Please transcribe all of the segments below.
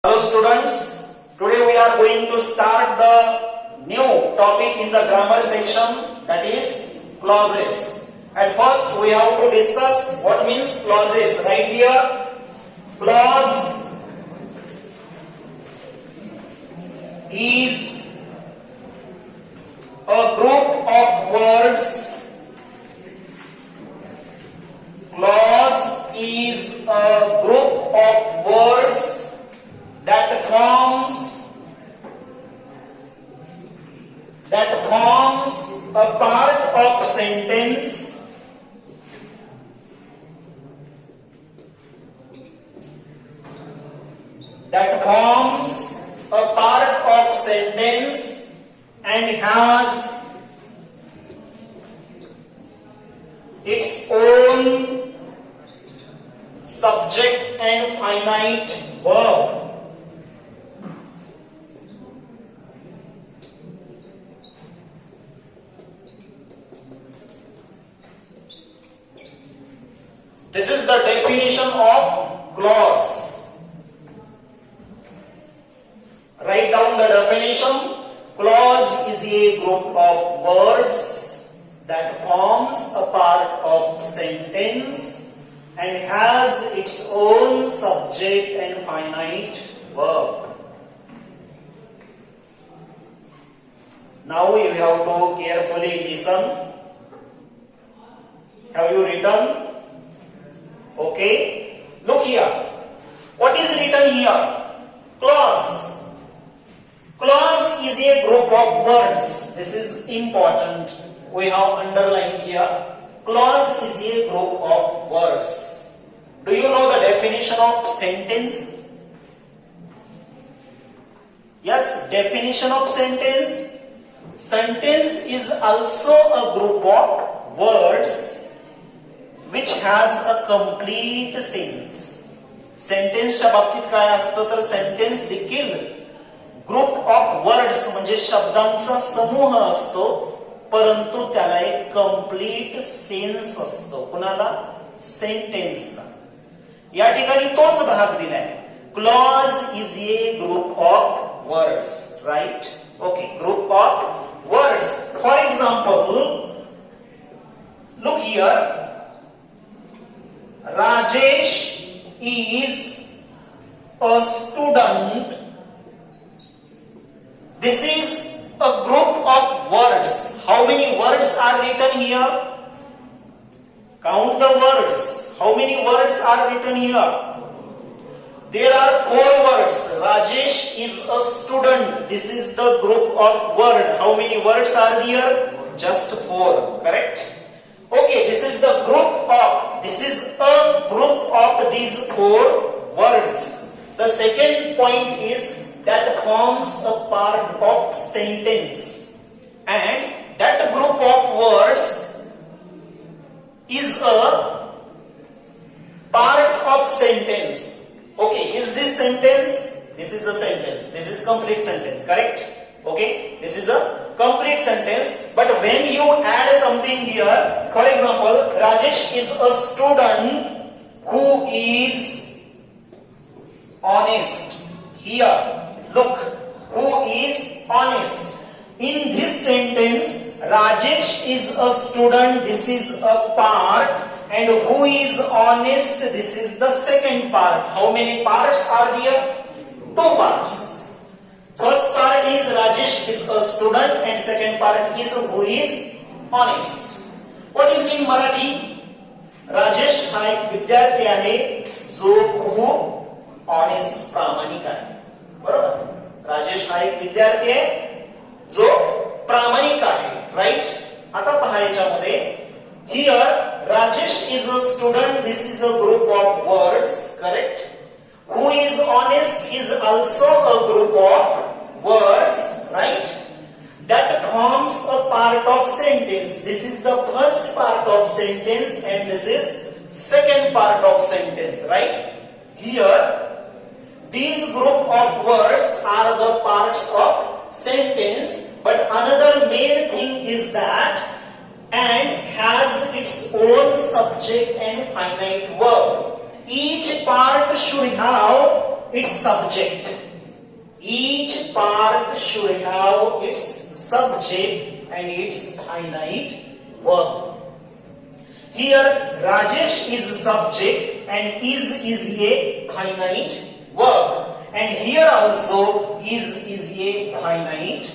Hello students, today we are going to start the new topic in the grammar section, that is clauses. At first we have to discuss what means clauses. Right here, clause is a group of words. Clause is a group of words that forms a part of sentence and has its own subject and finite verb. This is the definition of clause. Write down the definition. Clause is a group of words that forms a part of sentence and has its own subject and finite verb. Now you have to carefully listen. Have you written? Okay, look here. What is written here? Clause. Clause is a group of words. This is important. We have underlined here. Clause is a group of words. Do you know the definition of sentence? Yes, definition of sentence. Sentence is also a group of words which has a complete sense. सेंटेन्सच्या बाबतीत काय असतं तर sentence देखील group of words म्हणजे शब्दांचा समूह असतो, परंतु त्याला एक कंप्लीट सेन्स असतो. कुणाला? सेंटेन्सला. या ठिकाणी तोच भाग दिलाय. Clause is a group of words. Right? Okay, group of words. For example, look here. Rajesh is a student. This is a group of words. How many words are written here? Count the words. How many words are written here? There are 4 words. Rajesh is a student. This is the group of word. How many words are there? Just 4. Correct? Okay, this is the group of. This is a group of these 4 words. The second point is that forms a part of sentence, and that group of words is a part of sentence. Okay, is this sentence? This is a sentence. This is complete sentence, correct? Okay, this is a complete sentence, but when you add something here, for example, Rajesh is a student who is honest. Here, look, who is honest. In this sentence, Rajesh is a student, this is a part, and who is honest, this is the second part. How many parts are there? 2 parts. First part is Rajesh is a student, and second part is who is honest. What is in Marathi? Rajesh हा एक विद्यार्थी आहे जो खूप honest प्रामाणिक आहे. बरोबर? राजेश हा एक विद्यार्थी आहे जो प्रामाणिक आहे. राइट? आता पहा याच्यामध्ये, here Rajesh is a student. This is a group of words. Correct? Who is honest is also a group of words, right? That forms a part of sentence. This is the first part of sentence and this is second part of sentence, right? Here, these group of words are the parts of sentence, but another main thing is that and has its own subject and finite verb. Each part should have its subject. Each part should have its subject and its finite verb. Here Rajesh is subject and is a finite verb. And here also is a finite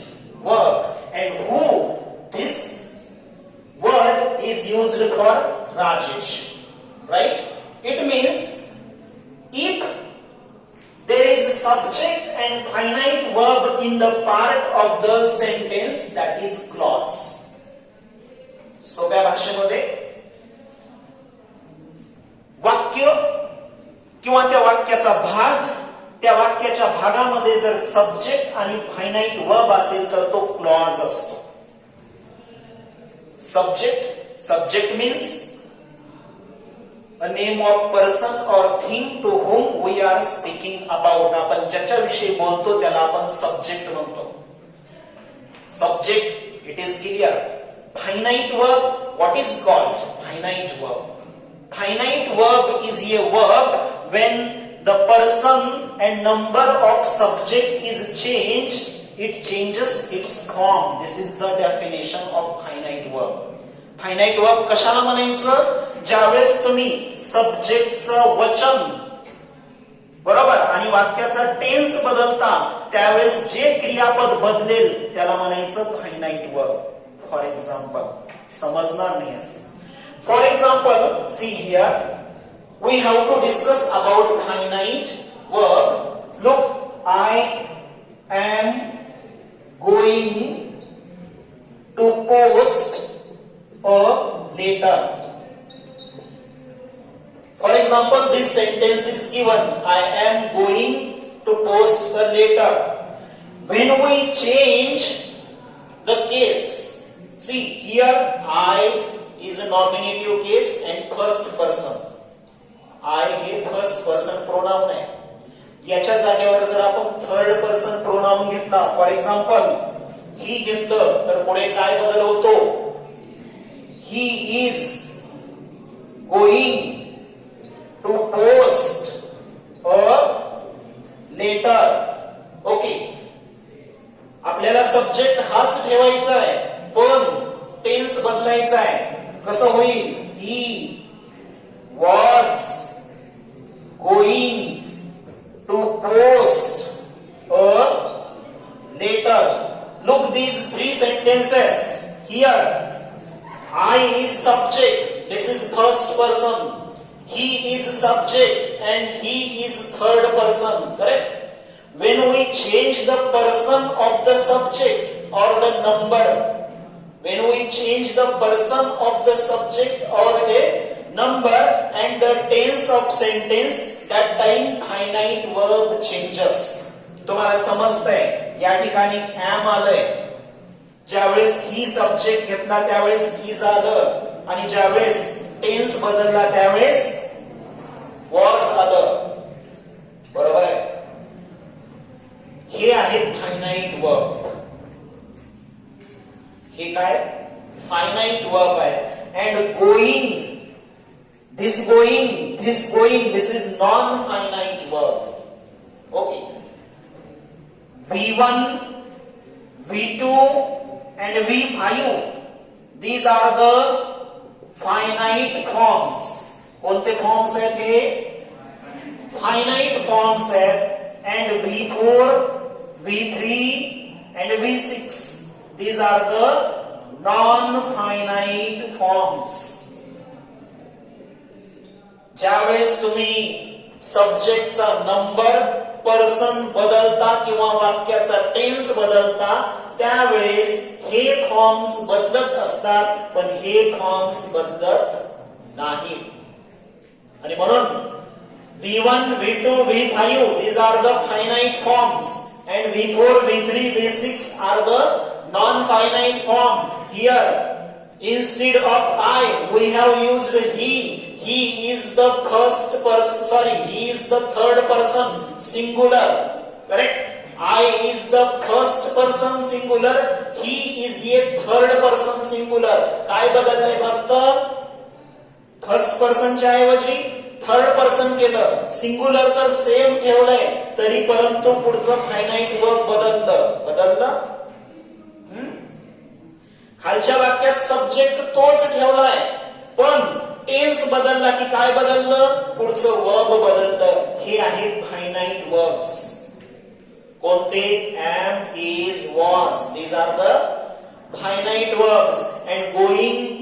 verb. And who, this word is used for Rajesh, right? It means if there is a subject and finite verb in the part of the sentence, that is clause. सोप्या भाषेमध्ये वाक्य किंवा त्या वाक्याचा भाग, त्या वाक्याच्या भागामध्ये जर सब्जेक्ट आणि फायनाइट वर्ब असेल तर तो क्लॉज असतो. Subject means a name of person or thing to whom we are speaking about. आपण ज्याच्या विषयी बोलतो त्याला आपण सब्जेक्ट म्हणतो. Subject, it is clear. Finite verb, what is called finite verb? Finite verb is a verb when the person and number of subject is changed, it changes its form. This is the definition of finite verb. Finite verb कशाला म्हणायचं? ज्यावेळेस तुम्ही सब्जेक्टचं वचन बरोबर आणि वाक्याचा tense बदलता त्यावेळेस जे क्रियापद बदलेल त्याला म्हणायचं फायनाइट वर्ब. फॉर एक्झाम्पल, समजणार नाही असं. For example, see here we have to discuss about finite verb. Look, I am going to post a letter. For example, this sentence is given, I am going to post a letter. When we change the case, see here I is a nominative case and first person. I हे first person pronoun आहे. याच्या जागेवर जर आपण third person pronoun घेतला, for example he घेतलं तर पुढे काय बदल होतो? He is going to post a letter. Okay. आपल्याला सब्जेक्ट हाच ठेवायचा आहे पण टेन्स बदलायचा आहे. कसं होईल? He was going to post a letter. Look these three sentences here. I is subject, this is first person. He is subject and he is third person, correct? When we change the person of the subject or the number, when we change the person of the subject or a number and the tense of sentence, that time finite verb changes. तुम्हाला समजतंय? या ठिकाणी am आलंय. ज्यावेळेस ही subject घेतला त्यावेळेस is आलं आणि ज्यावेळेस टेन्स बदलला त्यावेळेस वॉज आलं. बरोबर आहे? हे आहे फायनाइट वर्ब. हे काय? फायनाइट वर्ब आहे. And going, this is non finite verb. Okay. V1, V2 and V5, these are the finite forms. कोणते फॉर्म्स आहेत हे? फायनाइट फॉर्म्स आहेत. and V4, V3 and V6, these are the non-finite forms. ज्यावेळेस तुम्ही सब्जेक्टचा number, person बदलता किंवा वाक्याचा tense बदलता त्यावेळेस हे फॉर्म्स बदलत असतात पण हे फॉर्म्स बदलत नाहीत. आणि म्हणून V1, V2, V5, these are the finite forms and V4, V3, V6 are the non-finite form. Here instead of I we have used he. He is the first person, he is the third person singular, correct? I is the first person singular, he is a third person singular. काय बदललंय? फक्त first पर्सनच्या ऐवजी third person केलं, singular तर same ठेवलंय, तरी परंतु पुढचं फायनाईट वर्ब बदललं. खालच्या वाक्यात सब्जेक्ट तोच ठेवलाय, पण टेन्स बदलला की काय बदललं? पुढचं वर्ब बदललं. हे आहेत फायनाईट वर्ब्स. कोणते? Am, is, was. These are the finite verbs. And going,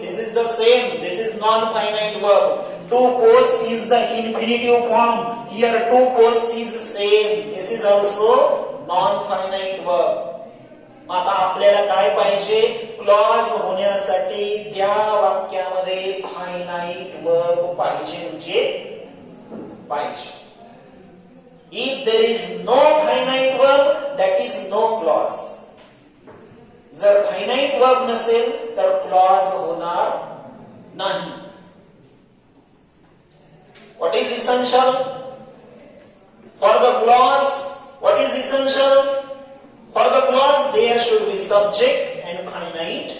this is the same. This is non-finite verb. To post is the infinitive form. Here to post is same. This is also non-finite verb. आता आपल्याला काय पाहिजे? Clause होण्यासाठी त्या वाक्यामध्ये finite verb पाहिजे, म्हणजे पाहिजे. If there is no finite verb, that is no clause. जर फायनाईट वर्ब नसेल तर क्लॉज होणार नाही. What is essential? For the clause, what is essential? For the clause, there should be subject and finite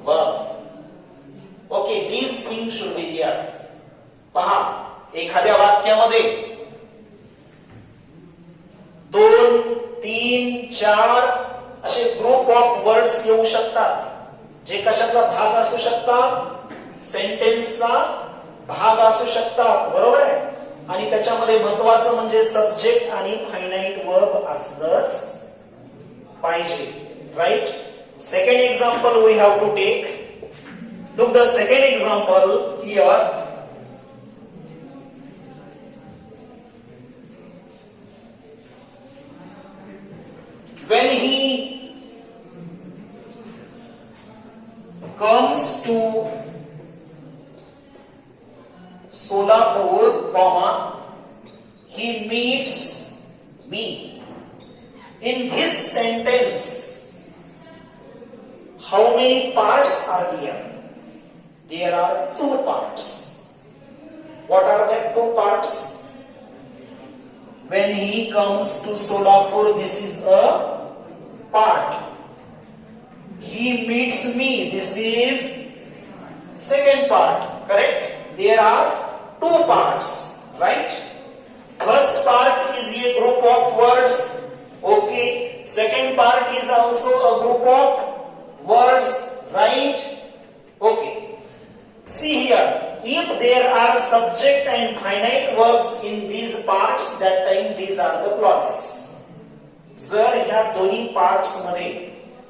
verb. Okay, these things should be there. पहा, एखाद्या वाक्यामध्ये 2, 3, 4 असे group of words येऊ शकतात, जे कशाचा भाग असू शकतात? सेंटेन्सचा भाग असू शकतात, बरोबर आहे. आणि त्याच्यामध्ये महत्वाचं म्हणजे सब्जेक्ट आणि फायनाईट वर्ब असलंच पाहिजे, right. Second example we have to take. Look the second example here. When he comes to Solapur, he meets me. In this sentence, how many parts are there? There are 2 parts. What are the 2 parts? When he comes to Solapur, this is a part. He meets me, this is second part, correct? There are 2 parts, right? First part is a group of words, okay. Second part is also a group of words, right? Okay. See here, if there are subject and finite verbs in these parts, that time these are the clauses. जर ह्या दोन्ही parts मध्ये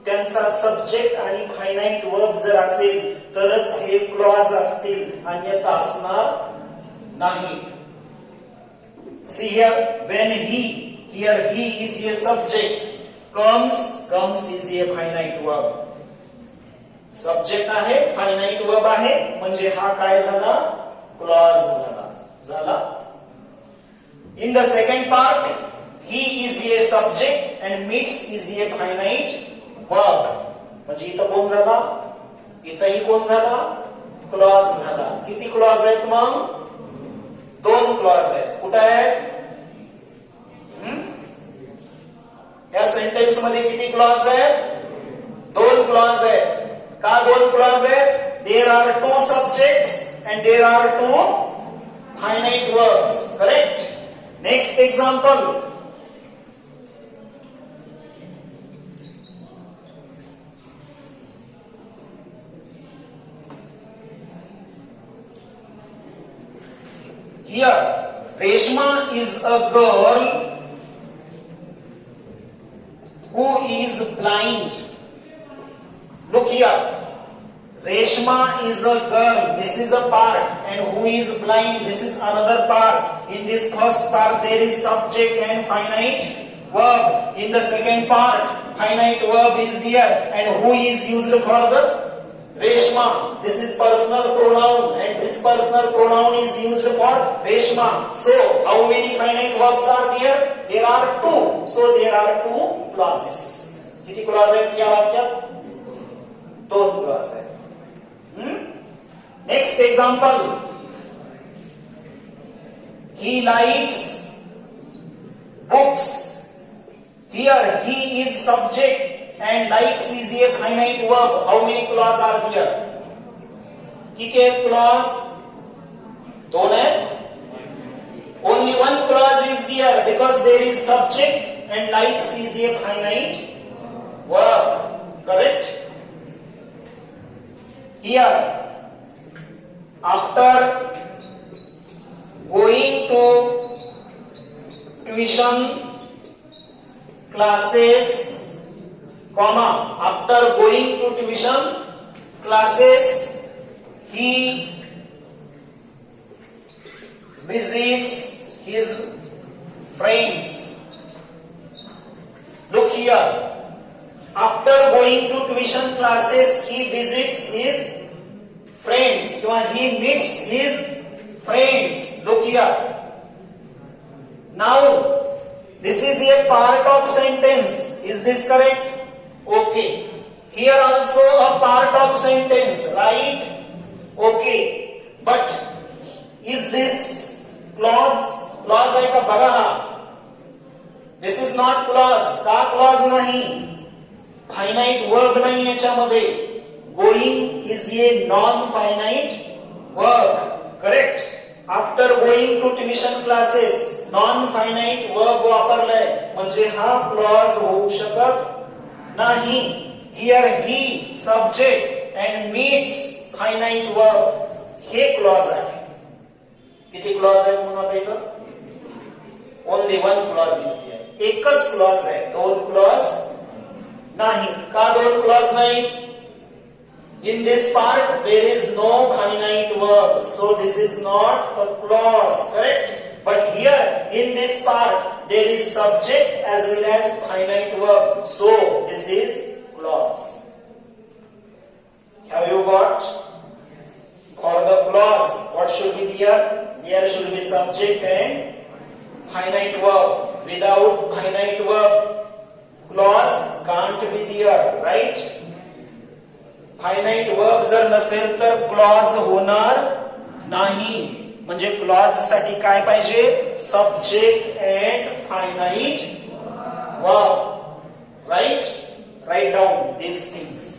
त्यांचा subject आणि finite verb जर असेल तरच हे clause असतील, अन्यथा असणार नाहीत. See here, when he, here he is a subject, comes is a finite verb. Subject आहे, फायनाईट वर्ब आहे, म्हणजे हा काय झाला? क्लॉज झाला. In the second part, he is a subject and meets is a finite verb. म्हणजे इथं कोण झाला? इथंही कोण झाला? क्लॉज झाला. किती क्लॉज आहेत मग? 2 क्लॉज आहेत. कुठे आहेत? या सेंटेन्स मध्ये किती क्लॉज आहेत? 2 क्लॉज आहेत. का 2 क्लॉज आहेत? There are 2 subjects and there are 2 finite verbs, correct? Next example. Here, Reshma is a girl who is blind. Look here. Reshma is a girl. This is a part. And who is blind? This is another part. In this first part, there is subject and finite verb. In the second part, finite verb is there. And who is used for the Reshma? This is personal pronoun. And this personal pronoun is used for Reshma. So, how many finite verbs are there? There are 2. So, there are 2 clauses. किती clause आहेत या वाक्यात? 2 clause आहेत. Next example. He likes books. Here he is subject and likes is a finite verb. How many clauses are there? किती आहेत clause? दोन है? Only one clause is there because there is subject and likes is a finite verb. Correct? Here, after going to tuition classes, comma, after going to tuition classes, he visits his friends. Look here. After going to tuition classes, he visits his friends. He meets his friends. Look here. Now, this is a part of sentence. Is this correct? Okay. Here also a part of sentence, right? Okay. But is this clause? Clause है का बघा हा. This is not clause. का clause नहीं. Finite verb नहीं याच्यामध्ये. Going is a non-finite verb. Correct? After going to tuition classes, non-finite verb वापरलाय. म्हणजे हा clause होऊ शकत नाही. Here he, subject and meets finite verb. Hey clause आहे. किती क्लॉज आहेत म्हणून आता इथं? Only one clause is there. एकच क्लॉज आहे, दोन क्लॉज नाही. का दोन क्लॉज नाही? In this part there is no finite verb, so this is not a clause. Correct? But here in this part there is subject as well as finite verb, so this is clause. Have you got? For the clause, what should be there? There should be subject and finite verb. Without finite verb, clause can't be there, right? Finite verb जर नसेल तर clause होणार नाही. म्हणजे clause साठी काय पाहिजे? Subject and finite verb. Right? Write down these things.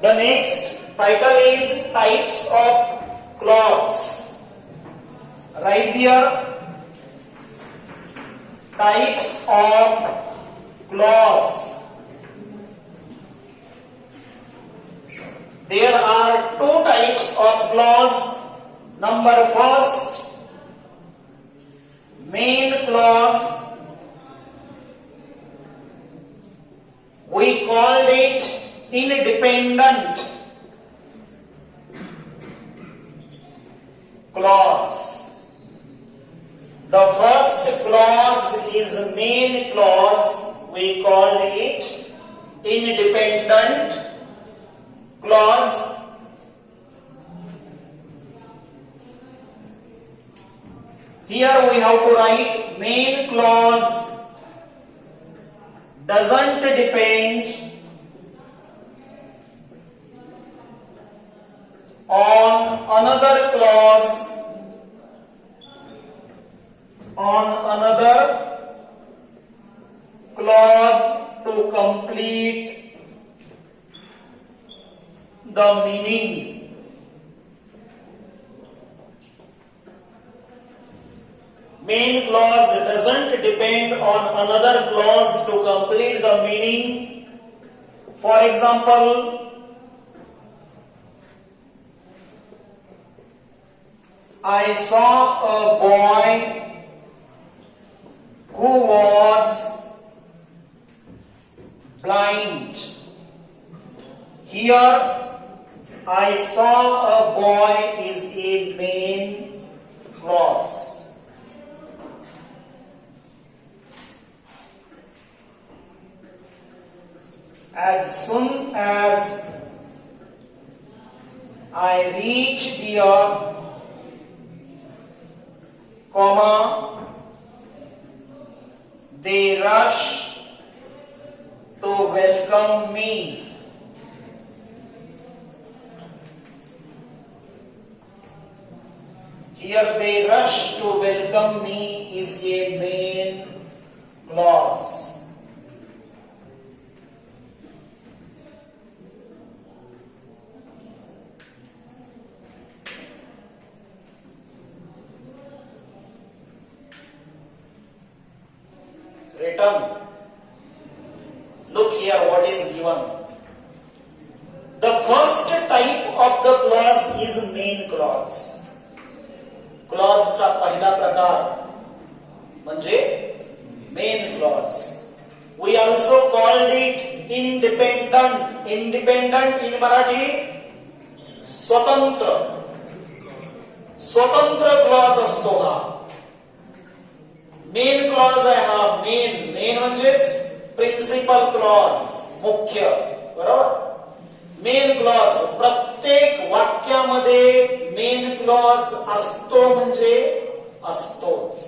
The next title is types of clause. Write there types of clause. There are two types of clause. Number first, main clause. We called it independent clause. The first clause is main clause. We call it independent clause. Here we have to write main clause doesn't depend on another clause to complete the meaning. Main clause doesn't depend on another clause to complete the meaning. For example, I saw a boy who was blind. Here, I saw a boy is a main clause. As soon as I reach there, comma, they rush to welcome me. Here they rush to welcome me is a main clause. Written. Look here what is given. The first type of the clause is main clause. Clause चा पहिला प्रकार म्हणजे main clause. We also called it independent. Independent in Marathi स्वतंत्र. स्वतंत्र clause असतो हा. Main clause आहे हा. मेन म्हणजेच प्रिन्सिपल क्लॉज, मुख्य. बरोबर. मेन क्लॉज प्रत्येक वाक्यामध्ये मेन क्लॉज असतो म्हणजे असतोच.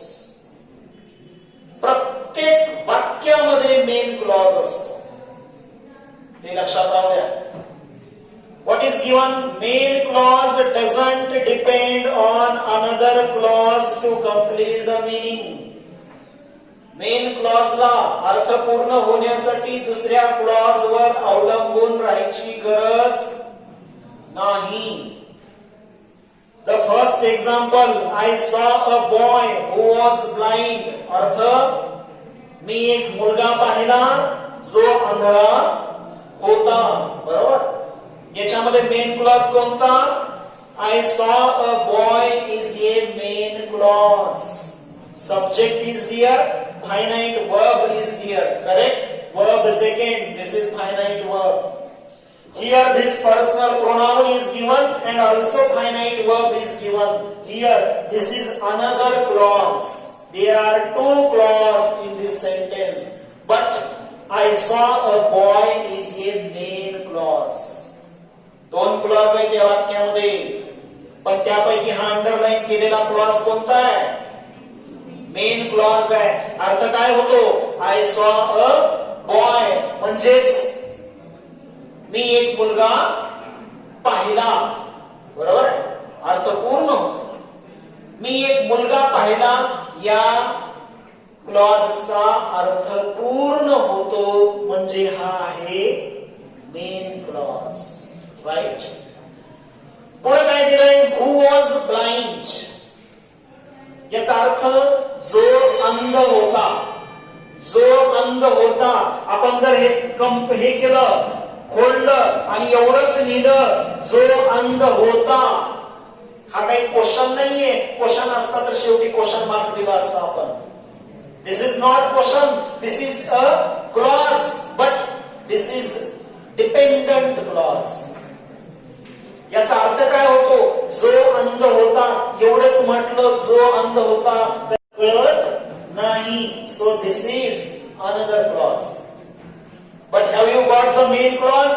प्रत्येक वाक्यामध्ये मेन क्लॉज असतो, ते लक्षात राहू द्या. What is given? Main clause doesn't depend on another clause to complete the meaning. Main क्लॉजला अर्थ पूर्ण होण्यासाठी दुसऱ्या क्लॉज वर अवलंबून राहायची गरज नाही. The first example, I saw a boy who was blind. अर्थ, मी एक मुलगा पाहिला जो आंधळा होता. बरोबर. याच्यामध्ये मेन क्लॉज कोणता? आय saw a boy is a main clause. Subject is there, finite verb is there, correct? Verb second, this is finite verb. Here this personal pronoun is given and also finite verb is given. Here this is another clause. There are two clauses in this sentence, but I saw a boy is a main clause. दोन clause आहेत या वाक्यामध्ये, पण त्यापैकी हा underline केलेला clause कोणता आहे? मेन क्लॉज आहे. अर्थ काय होतो? आय सॉ अ बॉय म्हणजेच मी एक मुलगा पाहिला. बरोबर आहे. अर्थ पूर्ण होतो. मी एक मुलगा पाहिला या क्लॉजचा अर्थ पूर्ण होतो म्हणजे हा आहे मेन क्लॉज. राईट. पुढे काय दिलंय? Who was blind. याचा अर्थ जो अंध होता. जो अंध होता. आपण जर हे केलं, खोललं आणि एवढंच लिहिलं, जो अंध होता. हा काही क्वेश्चन नाहीये. क्वेश्चन असता तर शेवटी क्वेश्चन मार्क दिला असता आपण. This is not question, this is a clause, but this is dependent clause. याचा अर्थ काय होतो? जो अंध होता. एवढंच म्हटलं, जो अंध होता तर कळत नाही. So this is another clause. But have you got the main clause?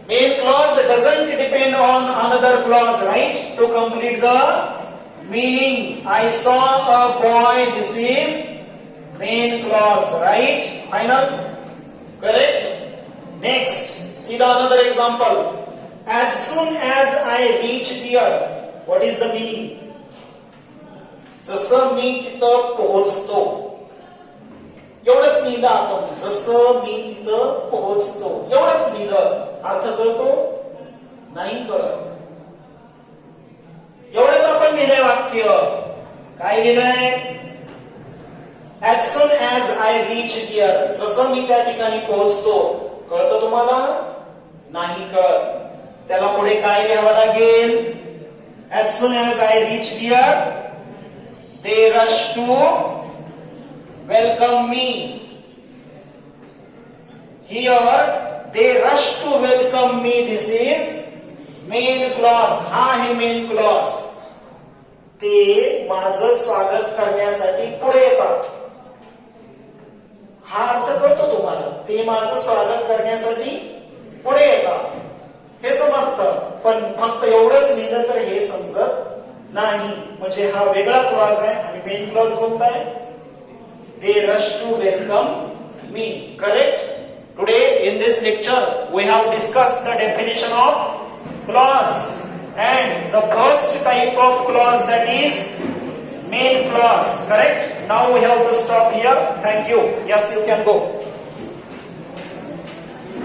Main clause doesn't depend on another clause, right, to complete the meaning. I saw a boy, this is main clause. Right. Final. Correct. Next, see the another example. As soon as I reach there, what is the meaning? जसं मी तिथं पोहोचतो. एवढंच लिहिलं आपण. जसं मी तिथं पोहोचतो एवढंच लिहिलं. अर्थ कळतो? नाही कळत. एवढंच आपण लिहिलंय वाक्य. काय लिहिलंय? As soon as I reach there, जसं मी त्या ठिकाणी पोहोचतो. कळतं तुम्हाला? नाही कळत. त्याला पुढे काय लिहावं लागेल? As soon as I reach there, they rush to welcome me. Here they rush to welcome me. This is main clause. हा आहे main clause. ते माझं स्वागत करण्यासाठी पुढे येतात. हा अर्थ कळतो तुम्हाला? ते माझं स्वागत करण्यासाठी पुढे येतात. हे समजतं. पण फक्त एवढंच लिहिलं तर हे समजत नाही. म्हणजे हा वेगळा क्लॉज आहे. आणि मेन क्लॉज कोणता आहे? They rush to welcome me. Correct. Today in this lecture we have discussed the definition of clause and the first type of clause, that is main clause, correct? Now we have to stop here. Thank you. Yes, you can go.